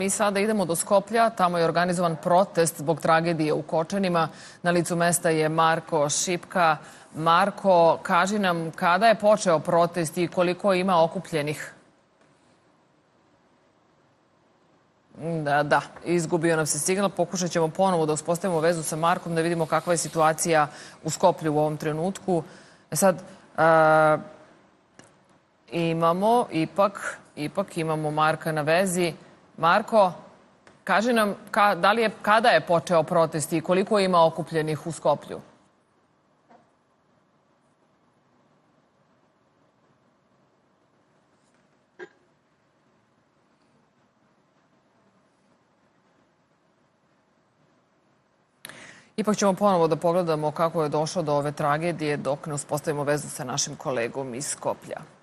Mi sada idemo do Skoplja, tamo je organizovan protest zbog tragedije u Kočanima. Na licu mesta je Marko Šipka. Marko, kaži nam kada je počeo protest i koliko ima okupljenih? Da, izgubio nam se signal. Pokušat ćemo ponovo da uspostavimo vezu sa Markom, da vidimo kakva je situacija u Skoplju u ovom trenutku. Sad, ipak imamo Marka na vezi. Marko, kaži nam kada je počeo protest i koliko ima okupljenih u Skoplju? Ipak ćemo ponovo da pogledamo kako je došlo do ove tragedije dok ne uspostavimo vezu sa našim kolegom iz Skoplja.